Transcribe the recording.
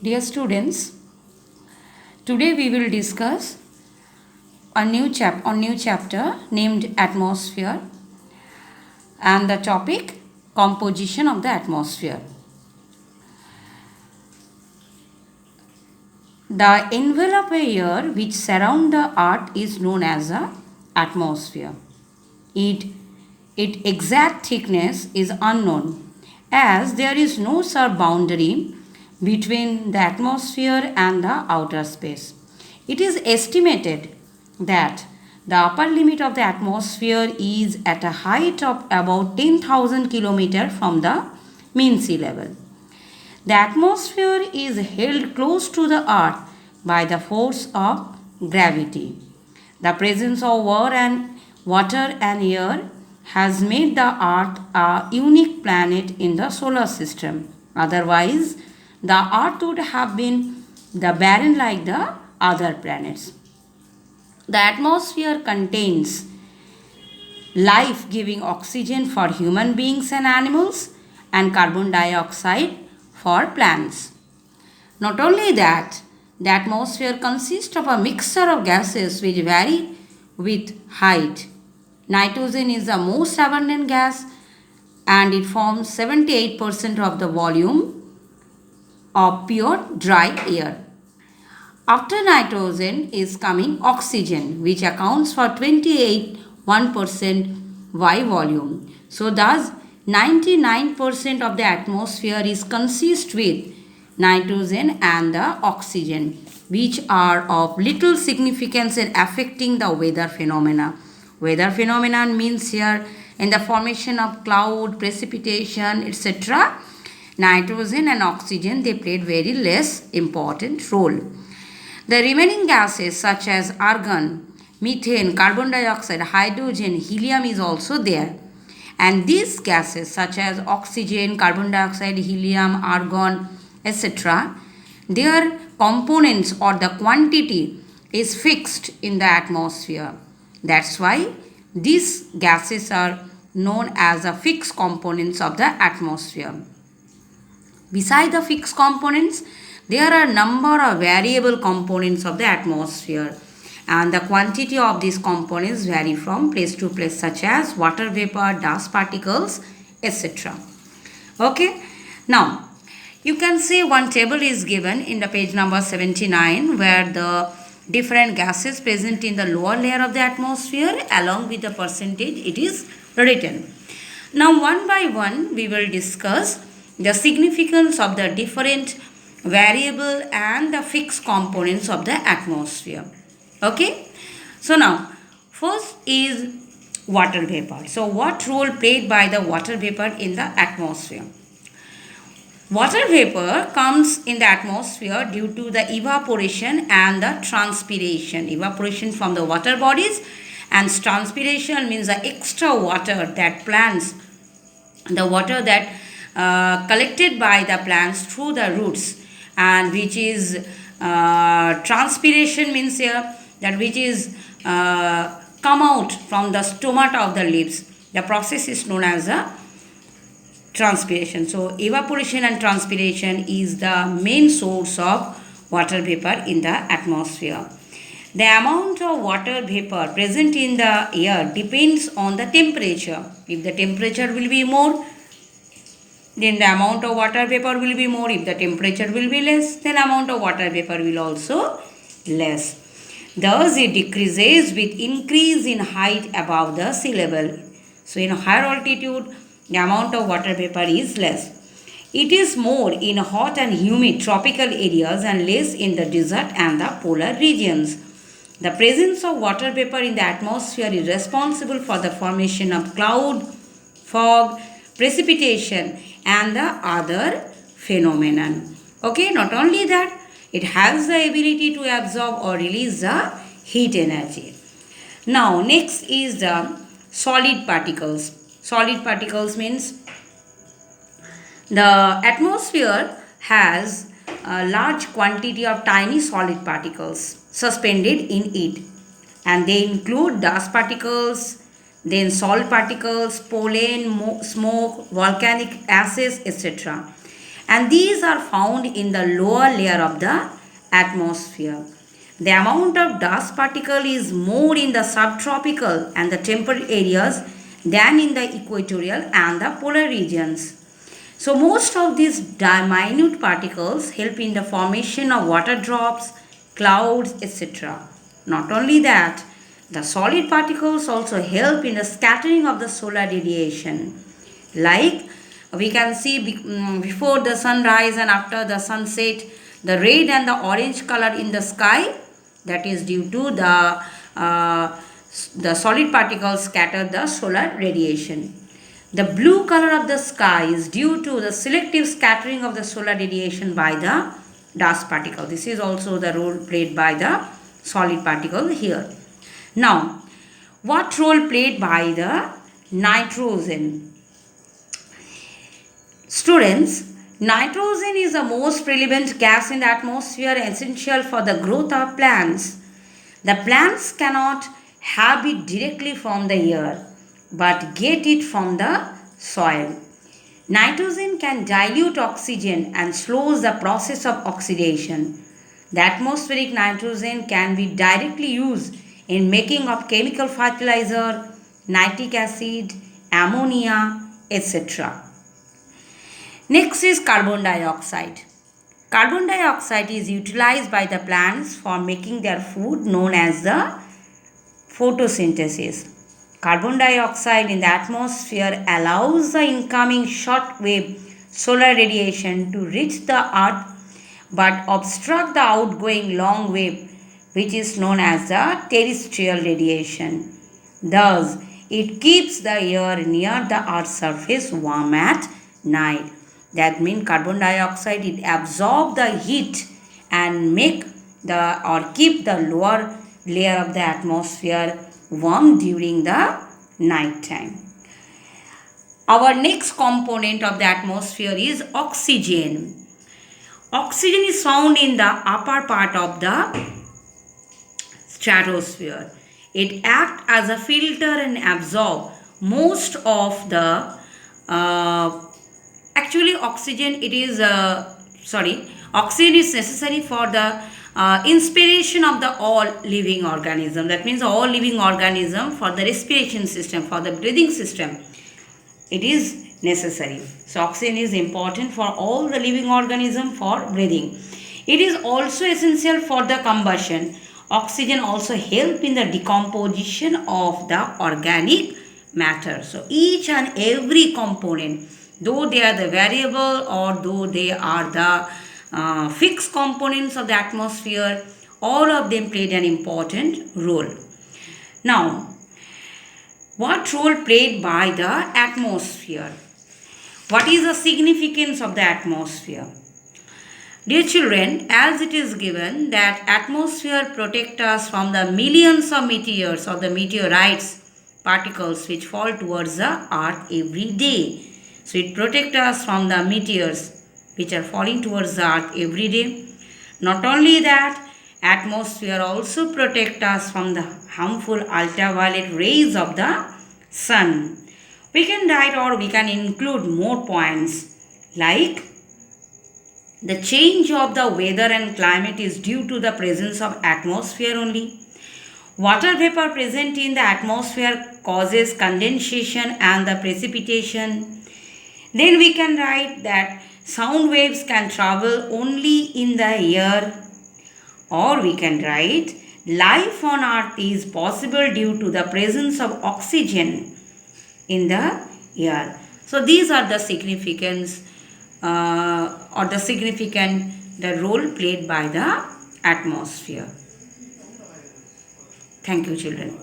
Dear students, today we will discuss a new chapter named Atmosphere, and the topic composition of the atmosphere. The envelope air which surround the earth is known as the atmosphere. Its exact thickness is unknown, as there is no sharp boundary between the atmosphere and the outer space. It is estimated that the upper limit of the atmosphere is at a height of about 10,000 km from the mean sea level. The atmosphere is held close to the earth by the force of gravity. The presence of water and air has made the earth a unique planet in the solar system. Otherwise, the earth would have been the barren like the other planets. The atmosphere contains life giving oxygen for human beings and animals and carbon dioxide for plants. Not only that, the atmosphere consists of a mixture of gases which vary with height. Nitrogen is the most abundant gas and it forms 78% of the volume of pure dry air. After nitrogen is coming oxygen, which accounts for 28.1% by volume. So thus 99% of the atmosphere is consist with nitrogen and the oxygen, which are of little significance in affecting the weather phenomena. Weather phenomenon means here in the formation of cloud, precipitation, etc. Nitrogen and oxygen, they played very less important role. The remaining gases such as argon, methane, carbon dioxide, hydrogen, helium is also there. And these gases such as oxygen, carbon dioxide, helium, argon, etc., their components or the quantity is fixed in the atmosphere. That's why these gases are known as the fixed components of the atmosphere. Besides the fixed components, there are a number of variable components of the atmosphere, and the quantity of these components vary from place to place, such as water vapor, dust particles, etc. Okay, now you can see one table is given in the page number 79, where the different gases present in the lower layer of the atmosphere along with the percentage it is written. Now one by one we will discuss the significance of the different variable and the fixed components of the atmosphere. Okay, so now first is water vapor. So what role played by the water vapor in the atmosphere? Water vapor comes in the atmosphere due to the evaporation and the transpiration. Evaporation from the water bodies, and transpiration means the extra water that plants, the water that collected by the plants through the roots, and which is transpiration means here that which is come out from the stomata of the leaves. The process is known as a transpiration. So evaporation and transpiration is the main source of water vapor in the atmosphere. The amount of water vapor present in the air depends on the temperature. If the temperature will be more, then the amount of water vapor will be more. If the temperature will be less, then amount of water vapor will also less. Thus, it decreases with increase in height above the sea level. So, in higher altitude, the amount of water vapor is less. It is more in hot and humid tropical areas and less in the desert and the polar regions. The presence of water vapor in the atmosphere is responsible for the formation of cloud, fog, precipitation and the other phenomenon. Okay, not only that, it has the ability to absorb or release the heat energy. Now, next is the solid particles. Solid particles means the atmosphere has a large quantity of tiny solid particles suspended in it, and they include dust particles, then salt particles, pollen, smoke, volcanic acids, etc. and these are found in the lower layer of the atmosphere. The amount of dust particle is more in the subtropical and the temperate areas than in the equatorial and the polar regions. So most of these minute particles help in the formation of water drops, clouds, etc. Not only that, the solid particles also help in the scattering of the solar radiation. Like we can see before the sunrise and after the sunset, the red and the orange color in the sky, that is due to the solid particles scatter the solar radiation. The blue color of the sky is due to the selective scattering of the solar radiation by the dust particle. This is also the role played by the solid particle here. Now, what role played by the nitrogen? Students, nitrogen is the most prevalent gas in the atmosphere, essential for the growth of plants. The plants cannot have it directly from the air, but get it from the soil. Nitrogen can dilute oxygen and slows the process of oxidation. The atmospheric nitrogen can be directly used in making of chemical fertilizer, nitric acid, ammonia, etc. Next is carbon dioxide. Carbon dioxide is utilized by the plants for making their food, known as the photosynthesis. Carbon dioxide in the atmosphere allows the incoming short-wave solar radiation to reach the earth but obstruct the outgoing long wave, which is known as the terrestrial radiation. Thus, it keeps the air near the earth's surface warm at night. That means carbon dioxide, it absorbs the heat and make the or keep the lower layer of the atmosphere warm during the night time. Our next component of the atmosphere is oxygen. Oxygen is found in the upper part of the stratosphere. It acts as a filter and absorb most of the actually oxygen oxygen is necessary for the inspiration of the all living organism. That means all living organism, for the respiration system, for the breathing system, it is necessary. So oxygen is important for all the living organism for breathing. It is also essential for the combustion. Oxygen also help in the decomposition of the organic matter. So each and every component, though they are the variable or though they are the fixed components of the atmosphere, all of them played an important role. Now, what role played by the atmosphere? What is the significance of the atmosphere? Dear children, as it is given that atmosphere protects us from the millions of meteors or the meteorites particles which fall towards the earth every day. So it protects us from the meteors which are falling towards the earth every day. Not only that, atmosphere also protects us from the harmful ultraviolet rays of the sun. We can write or we can include more points like the change of the weather and climate is due to the presence of atmosphere only. Water vapor present in the atmosphere causes condensation and the precipitation. Then we can write that sound waves can travel only in the air. Or we can write life on earth is possible due to the presence of oxygen in the air. So these are the significance the role played by the atmosphere. Thank you, children.